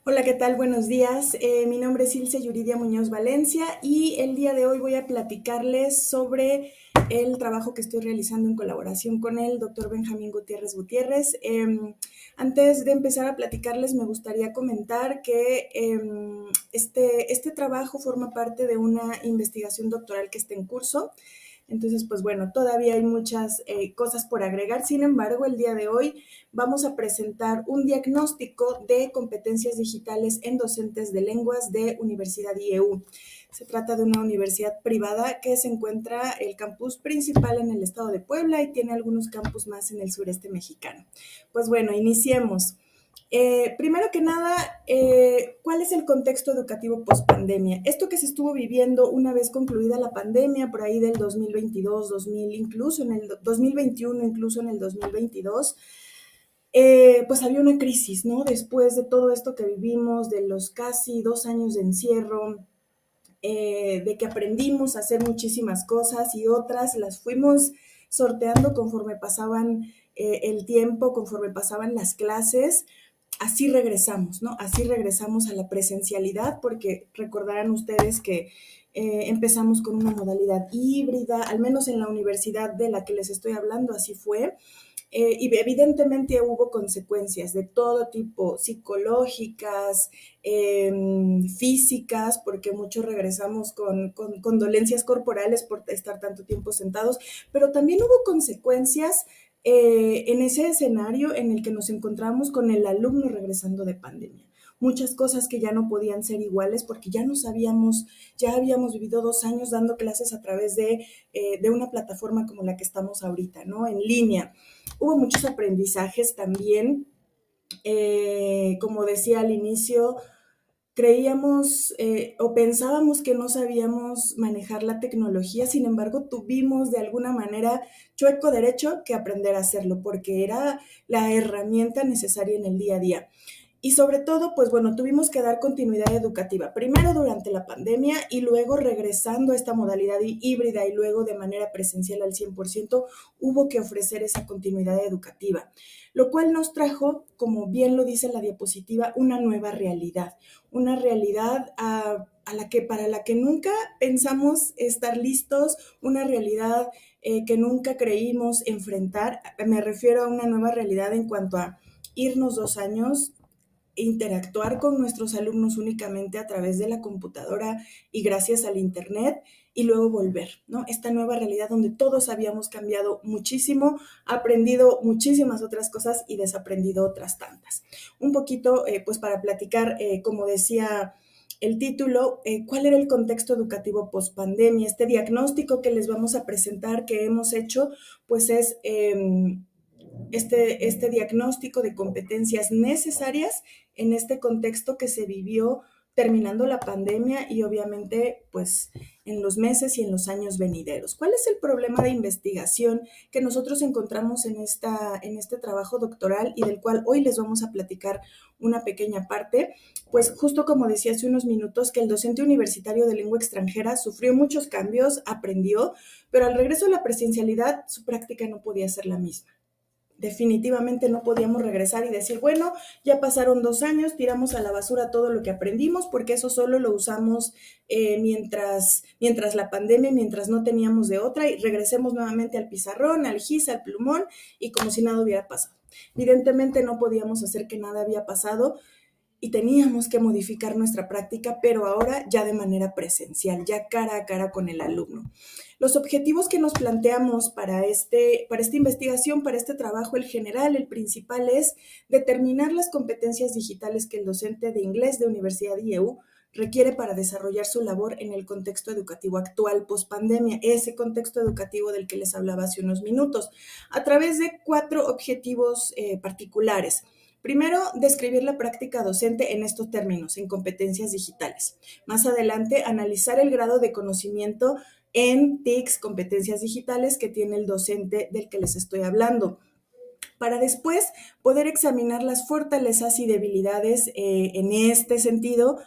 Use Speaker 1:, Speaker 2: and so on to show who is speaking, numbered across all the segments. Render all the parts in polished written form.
Speaker 1: Hola, ¿qué tal? Buenos días. Mi nombre es Ilse Yuridia Muñoz Valencia y el día de hoy voy a platicarles sobre el trabajo que estoy realizando en colaboración con el doctor Benjamín Gutiérrez Gutiérrez. Antes de empezar a platicarles, me gustaría comentar que este trabajo forma parte de una investigación doctoral que está en curso. Entonces, pues bueno, todavía hay muchas cosas por agregar. Sin embargo, el día de hoy vamos a presentar un diagnóstico de competencias digitales en docentes de lenguas de Universidad IEU. Se trata de una universidad privada que se encuentra el campus principal en el estado de Puebla y tiene algunos campus más en el sureste mexicano. Pues bueno, iniciemos. Primero que nada, ¿cuál es el contexto educativo post-pandemia? Esto que se estuvo viviendo una vez concluida la pandemia, por ahí del 2022, 2000, incluso en el 2021, incluso en el 2022, pues había una crisis, ¿no? Después de todo esto que vivimos, de los casi 2 años de encierro, de que aprendimos a hacer muchísimas cosas y otras las fuimos sorteando conforme pasaban el tiempo, conforme pasaban las clases. Así regresamos, ¿no? Así regresamos a la presencialidad, porque recordarán ustedes que empezamos con una modalidad híbrida, al menos en la universidad de la que les estoy hablando, así fue. Y evidentemente hubo consecuencias de todo tipo, psicológicas, físicas, porque muchos regresamos con dolencias corporales por estar tanto tiempo sentados, pero también hubo consecuencias en ese escenario en el que nos encontramos con el alumno regresando de pandemia. Muchas cosas que ya no podían ser iguales porque ya no sabíamos, ya habíamos vivido 2 años dando clases a través de una plataforma como la que estamos ahorita, ¿no? En línea. Hubo muchos aprendizajes también. Como decía al inicio, creíamos o pensábamos que no sabíamos manejar la tecnología, sin embargo tuvimos de alguna manera chueco derecho que aprender a hacerlo porque era la herramienta necesaria en el día a día. Y sobre todo, pues bueno, tuvimos que dar continuidad educativa, primero durante la pandemia y luego regresando a esta modalidad híbrida y luego de manera presencial al 100%, hubo que ofrecer esa continuidad educativa, lo cual nos trajo, como bien lo dice la diapositiva, una realidad para la que nunca pensamos estar listos, una realidad que nunca creímos enfrentar. Me refiero a una nueva realidad en cuanto a irnos 2 años, interactuar con nuestros alumnos únicamente a través de la computadora y gracias al Internet y luego volver, ¿no? Esta nueva realidad donde todos habíamos cambiado muchísimo, aprendido muchísimas otras cosas y desaprendido otras tantas. Un poquito, pues para platicar, como decía el título, cuál era el contexto educativo post pandemia. Este diagnóstico que les vamos a presentar, que hemos hecho, pues es este diagnóstico de competencias necesarias en este contexto que se vivió terminando la pandemia y obviamente pues en los meses y en los años venideros. ¿Cuál es el problema de investigación que nosotros encontramos en este trabajo doctoral y del cual hoy les vamos a platicar una pequeña parte? Pues justo como decía hace unos minutos, que el docente universitario de lengua extranjera sufrió muchos cambios, aprendió, pero al regreso a la presencialidad su práctica no podía ser la misma. Definitivamente no podíamos regresar y decir, bueno, ya pasaron 2 años, tiramos a la basura todo lo que aprendimos, porque eso solo lo usamos mientras la pandemia, mientras no teníamos de otra, y regresemos nuevamente al pizarrón, al gis, al plumón, y como si nada hubiera pasado. Evidentemente no podíamos hacer que nada había pasado, y teníamos que modificar nuestra práctica, pero ahora ya de manera presencial, ya cara a cara con el alumno. Los objetivos que nos planteamos para esta investigación, para este trabajo, el general, el principal es determinar las competencias digitales que el docente de inglés de Universidad IEU requiere para desarrollar su labor en el contexto educativo actual post-pandemia, ese contexto educativo del que les hablaba hace unos minutos, a través de 4 objetivos particulares. Primero, describir la práctica docente en estos términos, en competencias digitales. Más adelante, analizar el grado de conocimiento en TICs, competencias digitales, que tiene el docente del que les estoy hablando, para después poder examinar las fortalezas y debilidades en este sentido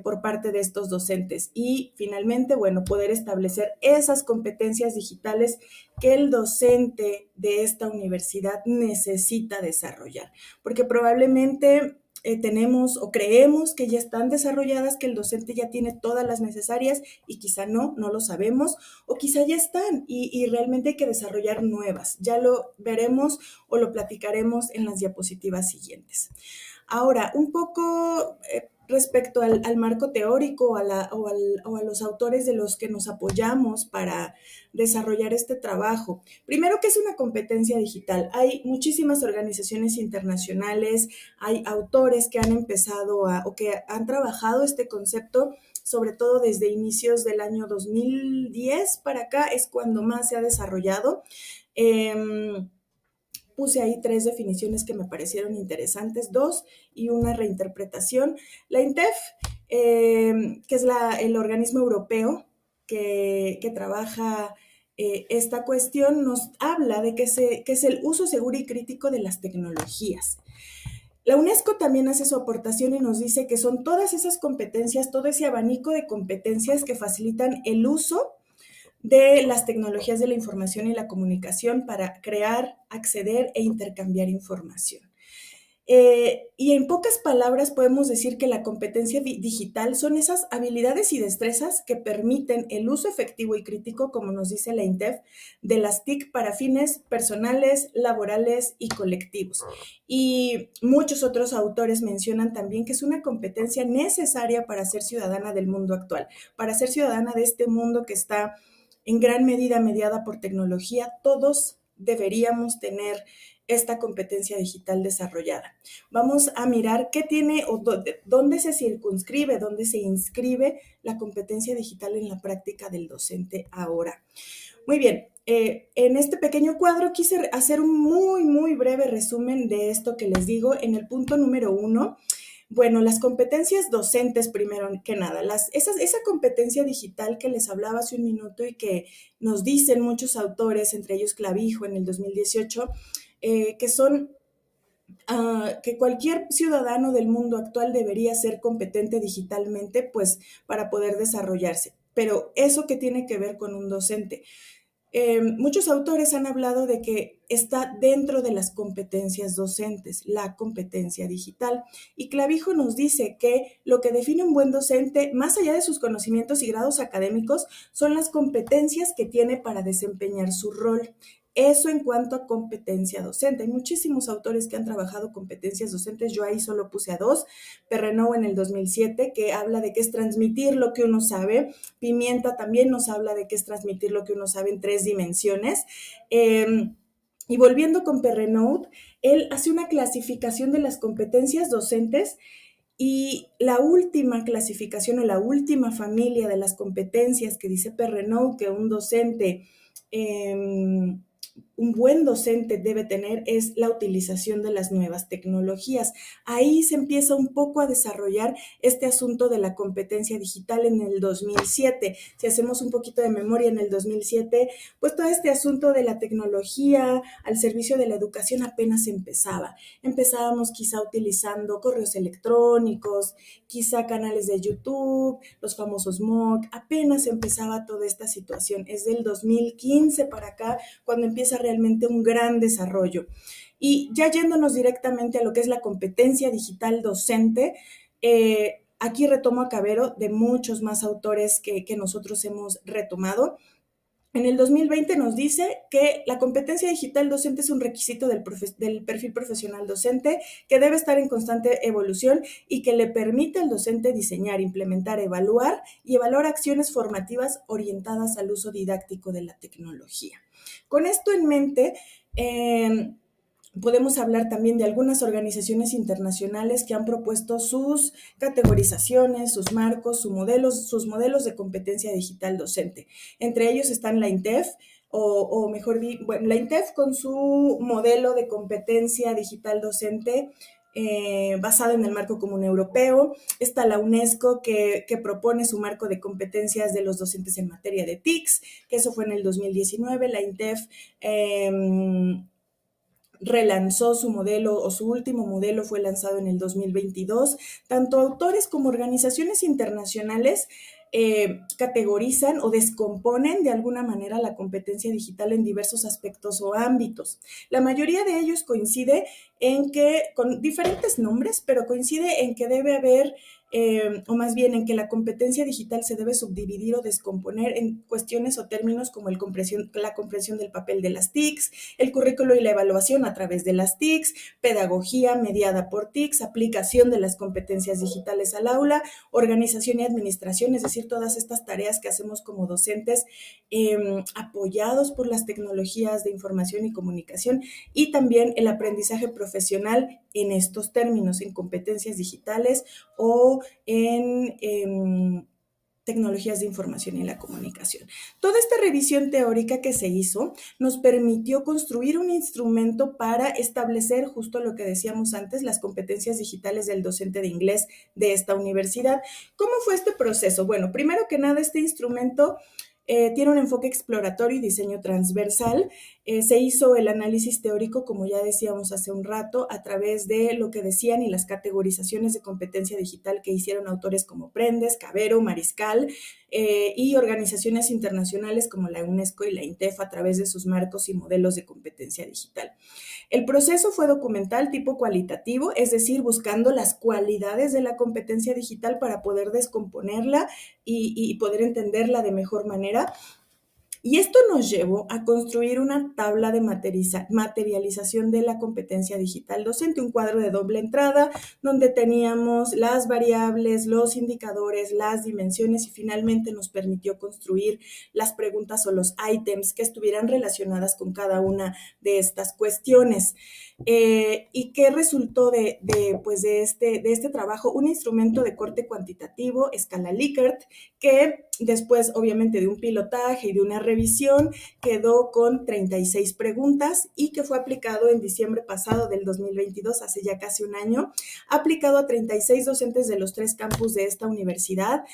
Speaker 1: por parte de estos docentes y finalmente, bueno, poder establecer esas competencias digitales que el docente de esta universidad necesita desarrollar, porque probablemente tenemos o creemos que ya están desarrolladas, que el docente ya tiene todas las necesarias y quizá no lo sabemos, o quizá ya están y realmente hay que desarrollar nuevas. Ya lo veremos o lo platicaremos en las diapositivas siguientes. Ahora, un poco respecto al marco teórico o a los autores de los que nos apoyamos para desarrollar este trabajo. Primero, ¿qué es una competencia digital? Hay muchísimas organizaciones internacionales, hay autores que han empezado o que han trabajado este concepto, sobre todo desde inicios del año 2010 para acá, es cuando más se ha desarrollado. Puse ahí 3 definiciones que me parecieron interesantes, 2 y una reinterpretación. La INTEF, que es el organismo europeo que trabaja esta cuestión, nos habla de que es el uso seguro y crítico de las tecnologías. La UNESCO también hace su aportación y nos dice que son todas esas competencias, todo ese abanico de competencias que facilitan el uso de las tecnologías de la información y la comunicación para crear, acceder e intercambiar información. Y en pocas palabras podemos decir que la competencia digital son esas habilidades y destrezas que permiten el uso efectivo y crítico, como nos dice la INTEF, de las TIC para fines personales, laborales y colectivos. Y muchos otros autores mencionan también que es una competencia necesaria para ser ciudadana del mundo actual, para ser ciudadana de este mundo que está en gran medida mediada por tecnología. Todos deberíamos tener esta competencia digital desarrollada. Vamos a mirar qué tiene o dónde se circunscribe, dónde se inscribe la competencia digital en la práctica del docente ahora. Muy bien, en este pequeño cuadro quise hacer un muy breve resumen de esto que les digo. En el punto número 1, bueno, las competencias docentes, primero que nada, esa competencia digital que les hablaba hace un minuto y que nos dicen muchos autores, entre ellos Clavijo en el 2018, que son que cualquier ciudadano del mundo actual debería ser competente digitalmente, pues, para poder desarrollarse. Pero eso que tiene que ver con un docente. Muchos autores han hablado de que está dentro de las competencias docentes, la competencia digital. Y Clavijo nos dice que lo que define un buen docente, más allá de sus conocimientos y grados académicos, son las competencias que tiene para desempeñar su rol. Eso en cuanto a competencia docente. Hay muchísimos autores que han trabajado competencias docentes. Yo ahí solo puse a 2. Perrenaud en el 2007, que habla de que es transmitir lo que uno sabe. Pimienta también nos habla de que es transmitir lo que uno sabe en 3 dimensiones. Y volviendo con Perrenaud, él hace una clasificación de las competencias docentes y la última clasificación o la última familia de las competencias que dice Perrenaud que un docente un buen docente debe tener es la utilización de las nuevas tecnologías. Ahí se empieza un poco a desarrollar este asunto de la competencia digital en el 2007. Si hacemos un poquito de memoria, en el 2007, pues todo este asunto de la tecnología al servicio de la educación apenas empezaba. Empezábamos quizá utilizando correos electrónicos, quizá canales de YouTube, los famosos MOOC, apenas empezaba toda esta situación. Es del 2015 para acá cuando empieza realmente un gran desarrollo. Y ya yéndonos directamente a lo que es la competencia digital docente, aquí retomo a Cavero de muchos más autores que nosotros hemos retomado. En el 2020 nos dice que la competencia digital docente es un requisito del perfil profesional docente que debe estar en constante evolución y que le permite al docente diseñar, implementar, evaluar y evaluar acciones formativas orientadas al uso didáctico de la tecnología. Con esto en mente, podemos hablar también de algunas organizaciones internacionales que han propuesto sus categorizaciones, sus marcos, sus modelos de competencia digital docente. Entre ellos están la INTEF, o mejor dicho, bueno, la INTEF con su modelo de competencia digital docente basado en el marco común europeo. Está la UNESCO que propone su marco de competencias de los docentes en materia de TICs, que eso fue en el 2019. La INTEF relanzó su modelo o su último modelo fue lanzado en el 2022. Tanto autores como organizaciones internacionales categorizan o descomponen de alguna manera la competencia digital en diversos aspectos o ámbitos. La mayoría de ellos coincide en que, con diferentes nombres, pero coincide en que debe haber o más bien en que la competencia digital se debe subdividir o descomponer en cuestiones o términos como la comprensión del papel de las TICs, el currículo y la evaluación a través de las TICs, pedagogía mediada por TICs, aplicación de las competencias digitales al aula, organización y administración, es decir, todas estas tareas que hacemos como docentes apoyados por las tecnologías de información y comunicación, y también el aprendizaje profesional en estos términos, en competencias digitales o en tecnologías de información y la comunicación. Toda esta revisión teórica que se hizo nos permitió construir un instrumento para establecer justo lo que decíamos antes, las competencias digitales del docente de inglés de esta universidad. ¿Cómo fue este proceso? Bueno, primero que nada, este instrumento tiene un enfoque exploratorio y diseño transversal. Se hizo el análisis teórico, como ya decíamos hace un rato, a través de lo que decían y las categorizaciones de competencia digital que hicieron autores como Prendes, Cavero, Mariscal y organizaciones internacionales como la UNESCO y la INTEF a través de sus marcos y modelos de competencia digital. El proceso fue documental tipo cualitativo, es decir, buscando las cualidades de la competencia digital para poder descomponerla y poder entenderla de mejor manera. Y esto nos llevó a construir una tabla de materialización de la competencia digital docente, un cuadro de doble entrada donde teníamos las variables, los indicadores, las dimensiones y finalmente nos permitió construir las preguntas o los ítems que estuvieran relacionadas con cada una de estas cuestiones. ¿Y qué resultó pues de este trabajo? Un instrumento de corte cuantitativo, escala Likert, que después, obviamente, de un pilotaje y de una revisión, quedó con 36 preguntas y que fue aplicado en diciembre pasado del 2022, hace ya casi un año, aplicado a 36 docentes de los 3 campus de esta universidad,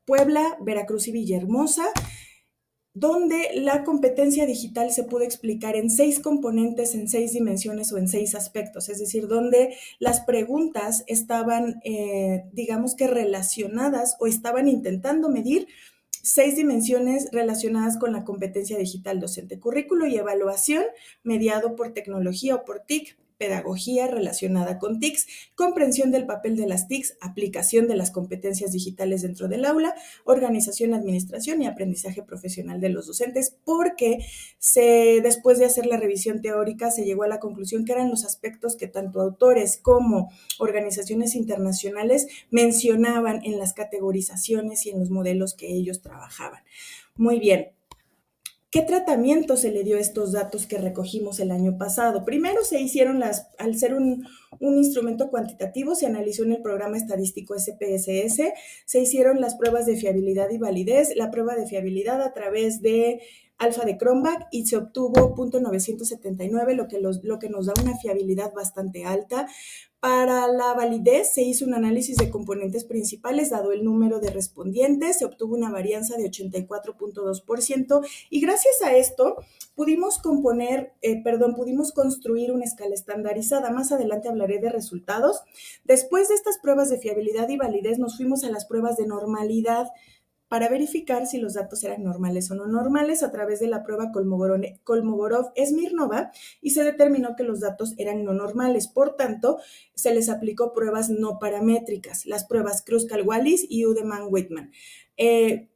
Speaker 1: Puebla, Veracruz y Villahermosa, donde la competencia digital se pudo explicar en 6 componentes, en 6 dimensiones o en 6 aspectos, es decir, donde las preguntas estaban, digamos que relacionadas o estaban intentando medir 6 dimensiones relacionadas con la competencia digital docente, currículo y evaluación mediado por tecnología o por TIC, pedagogía relacionada con TICs, comprensión del papel de las TICs, aplicación de las competencias digitales dentro del aula, organización, administración y aprendizaje profesional de los docentes, porque después de hacer la revisión teórica se llegó a la conclusión que eran los aspectos que tanto autores como organizaciones internacionales mencionaban en las categorizaciones y en los modelos que ellos trabajaban. Muy bien. ¿Qué tratamiento se le dio a estos datos que recogimos el año pasado? Primero se hicieron al ser un instrumento cuantitativo, se analizó en el programa estadístico SPSS, se hicieron las pruebas de fiabilidad y validez, la prueba de fiabilidad a través de alfa de Cronbach y se obtuvo .979, lo que nos da una fiabilidad bastante alta. Para la validez se hizo un análisis de componentes principales, dado el número de respondientes, se obtuvo una varianza de 84.2% y gracias a esto pudimos construir una escala estandarizada. Más adelante hablaré de resultados. Después de estas pruebas de fiabilidad y validez nos fuimos a las pruebas de normalidad para verificar si los datos eran normales o no normales a través de la prueba Kolmogorov-Smirnova y se determinó que los datos eran no normales. Por tanto, se les aplicó pruebas no paramétricas, las pruebas Kruskal-Wallis y Udemann-Whitman.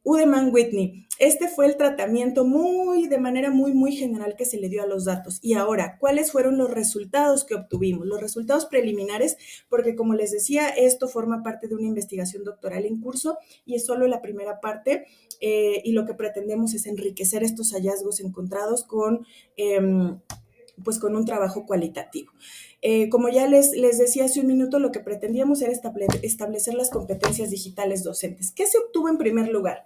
Speaker 1: Udemann-Whitney, este fue el tratamiento de manera muy general que se le dio a los datos. Y ahora, ¿cuáles fueron los resultados que obtuvimos? Los resultados preliminares, porque como les decía, esto forma parte de una investigación doctoral en curso y es solo la primera parte y lo que pretendemos es enriquecer estos hallazgos encontrados con un trabajo cualitativo. Como ya les decía hace un minuto, lo que pretendíamos era establecer las competencias digitales docentes. ¿Qué se obtuvo en primer lugar?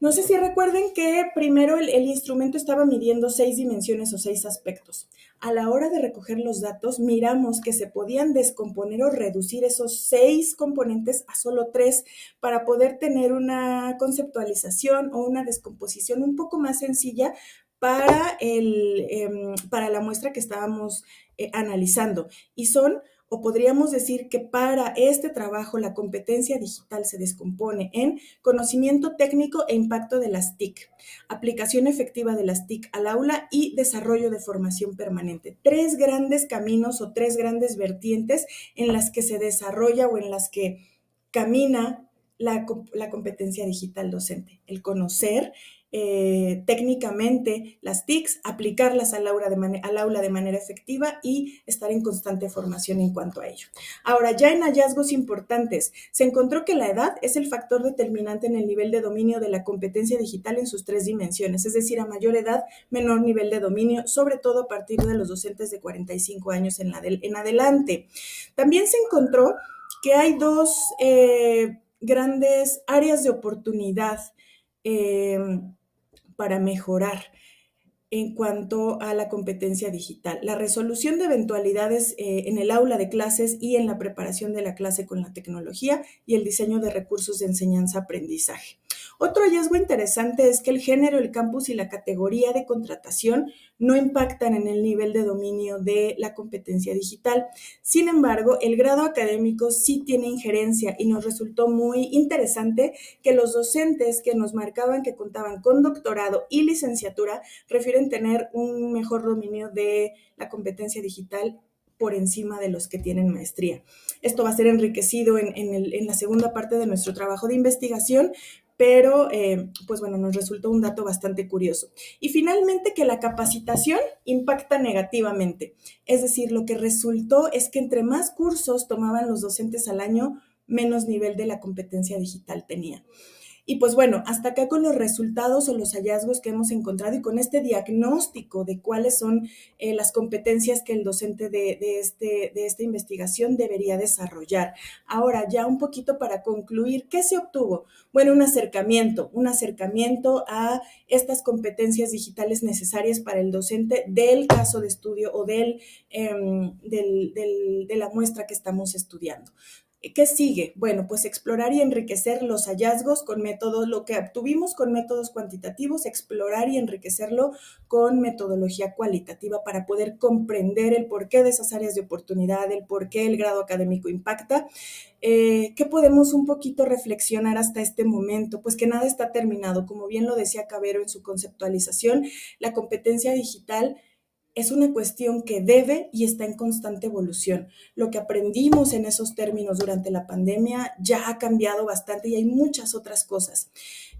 Speaker 1: No sé si recuerden que primero el instrumento estaba midiendo 6 dimensiones o 6 aspectos. A la hora de recoger los datos, miramos que se podían descomponer o reducir esos 6 componentes a solo 3 para poder tener una conceptualización o una descomposición un poco más sencilla para la muestra que estábamos analizando. Y son o podríamos decir que para este trabajo la competencia digital se descompone en conocimiento técnico e impacto de las TIC, aplicación efectiva de las TIC al aula y desarrollo de formación permanente. Tres grandes caminos o tres grandes vertientes en las que se desarrolla o en las que camina la competencia digital docente, el conocer técnicamente las TICs, aplicarlas al aula de manera efectiva y estar en constante formación en cuanto a ello. Ahora, ya en hallazgos importantes, se encontró que la edad es el factor determinante en el nivel de dominio de la competencia digital en sus tres dimensiones, es decir, a mayor edad, menor nivel de dominio, sobre todo a partir de los docentes de 45 años en adelante. También se encontró que hay dos grandes áreas de oportunidad para mejorar en cuanto a la competencia digital, la resolución de eventualidades en el aula de clases y en la preparación de la clase con la tecnología y el diseño de recursos de enseñanza-aprendizaje. Otro hallazgo interesante es que el género, el campus y la categoría de contratación no impactan en el nivel de dominio de la competencia digital. Sin embargo, el grado académico sí tiene injerencia y nos resultó muy interesante que los docentes que nos marcaban que contaban con doctorado y licenciatura refieren tener un mejor dominio de la competencia digital por encima de los que tienen maestría. Esto va a ser enriquecido en la segunda parte de nuestro trabajo de investigación, pero pues bueno, nos resultó un dato bastante curioso. Y finalmente que la capacitación impacta negativamente, es decir, lo que resultó es que entre más cursos tomaban los docentes al año, menos nivel de la competencia digital tenían. Y pues bueno, hasta acá con los resultados o los hallazgos que hemos encontrado y con este diagnóstico de cuáles son las competencias que el docente de esta investigación debería desarrollar. Ahora, ya un poquito para concluir, ¿qué se obtuvo? Bueno, un acercamiento a estas competencias digitales necesarias para el docente del caso de estudio o de la muestra que estamos estudiando. ¿Qué sigue? Bueno, pues explorar y enriquecer los hallazgos con métodos, lo que obtuvimos con métodos cuantitativos, explorar y enriquecerlo con metodología cualitativa para poder comprender el porqué de esas áreas de oportunidad, el porqué el grado académico impacta. ¿Qué podemos un poquito reflexionar hasta este momento? Pues que nada está terminado. Como bien lo decía Cabero en su conceptualización, la competencia digital es una cuestión que debe y está en constante evolución. Lo que aprendimos en esos términos durante la pandemia ya ha cambiado bastante y hay muchas otras cosas.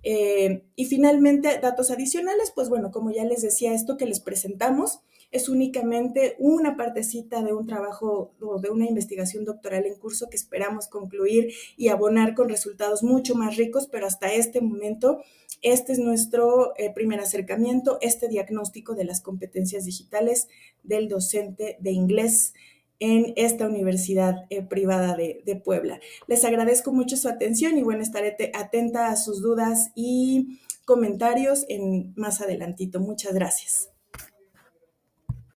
Speaker 1: Y finalmente, datos adicionales, pues bueno, como ya les decía, esto que les presentamos es únicamente una partecita de un trabajo o de una investigación doctoral en curso que esperamos concluir y abonar con resultados mucho más ricos, pero hasta este momento este es nuestro primer acercamiento, este diagnóstico de las competencias digitales del docente de inglés en esta universidad privada de Puebla. Les agradezco mucho su atención y bueno, estaré atenta a sus dudas y comentarios más adelantito. Muchas gracias.